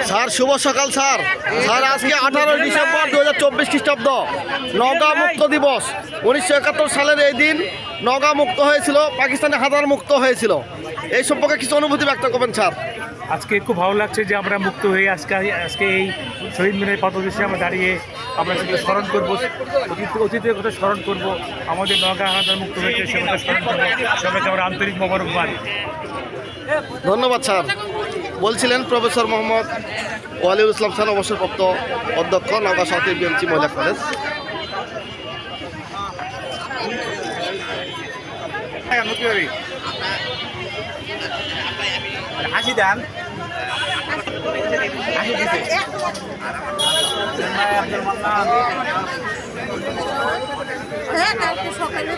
Sir শুভ সকাল sir. Sir আজকে 18 December 2024 খ্রিস্টাব্দ নওগাঁ মুক্ত দিবস। 1971 সালের এই দিন নওগাঁ মুক্ত হয়েছিল, পাকিস্তানে হাজার মুক্ত হয়েছিল। এই সম্পর্কে কিছু অনুভূতি ব্যক্ত করবেন স্যার। আজকে খুব ভালো লাগছে যে আমরা মুক্ত হয়ে আজকে এই শহীদ মিনারের পথদেশে আমরা দাঁড়িয়ে আমরা সেগুলো স্মরণ করবো, অতীতের কথা স্মরণ করব, আমাদের নওগাঁ হাজার মুক্ত হয়েছে সে কথা স্মরণ করবো। সবাইকে আমরা আন্তরিক মোবারকবাদ। ধন্যবাদ স্যার। বলছিলেন প্রফেসর মোহাম্মদ ওয়ালিউল ইসলাম স্যার, অবসরপ্রাপ্ত অধ্যক্ষ, নওগাঁ সাউথ বিএমসি মহিলা কলেজ। হাসি দেন। হ্যাঁ, কালকে সকালে